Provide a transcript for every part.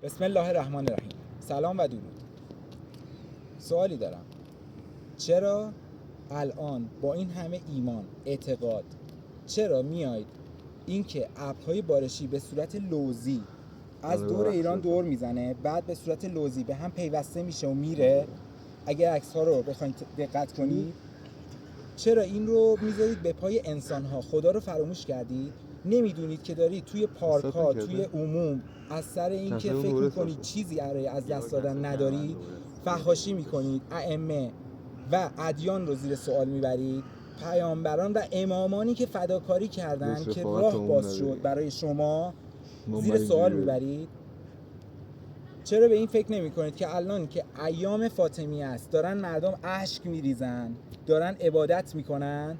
بسم الله الرحمن الرحیم. سلام و درود. سوالی دارم، چرا الان با این همه ایمان اعتقاد چرا میاید اینکه ابرهای بارشی به صورت لوزی از دور ایران دور میزنه، بعد به صورت لوزی به هم پیوسته میشه و میره؟ اگر عکس ها رو بخواید دقت کنید، چرا این رو میذارید به پای انسان ها؟ خدا رو فراموش کردید؟ نمیدونید که دارید توی پارک ها، توی عموم، از سر این که فکر میکنید چیزی برای از دست دادن ندارید، فحاشی میکنید، ائمه و ادیان رو زیر سوال میبرید، پیامبران و امامانی که فداکاری کردن که راه باز شد برای شما زیر سوال میبرید. چرا به این فکر نمی کنید که الان که ایام فاطمیه است، دارن مردم اشک میریزن، دارن عبادت میکنن،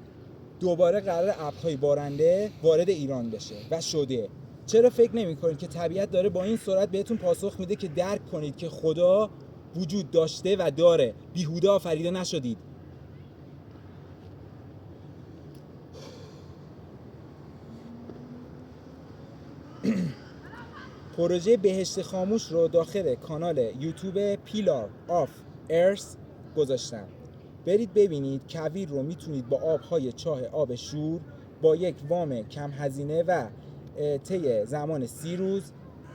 دوباره قرار ابرهای بارنده وارد ایران بشه و شده؟ چرا فکر نمی کنید که طبیعت داره با این سرعت بهتون پاسخ میده که درک کنید که خدا وجود داشته و داره، بیهوده آفریده نشدید؟ پروژه بهشت خاموش رو داخل کانال یوتیوب پیلار آف ارث گذاشتم. برید ببینید. کویر رو میتونید با آبهای چاه آب شور با یک وام کم هزینه و طی زمان 30 روز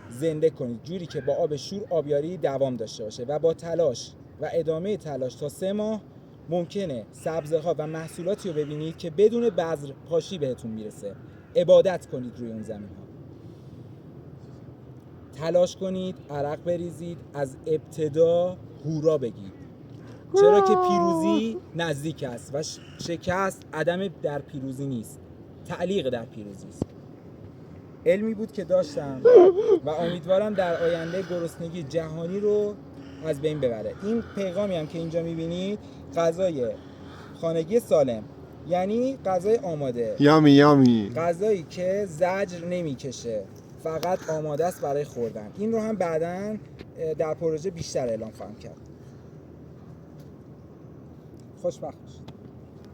زنده کنید، جوری که با آب شور آبیاری دوام داشته باشه و با تلاش و ادامه تلاش تا 3 ماه ممکنه سبزه ها و محصولاتی رو ببینید که بدون بذر پاشی بهتون میرسه. عبادت کنید روی اون زمین ها، تلاش کنید، عرق بریزید، از ابتدا هورا بگید، چرا که پیروزی نزدیک است و شکست عدم در پیروزی نیست، تعلیق در پیروزی است. علمی بود که داشتم و امیدوارم در آینده گرسنگی جهانی رو از بین ببره. این پیغامی هم که اینجا میبینید، غذای خانگی سالم، یعنی غذای آماده، یامی غذایی که زجر نمیکشه، فقط آماده است برای خوردن. این رو هم بعداً در پروژه بیشتر اعلام خواهم کرد. خوشبخت باشید.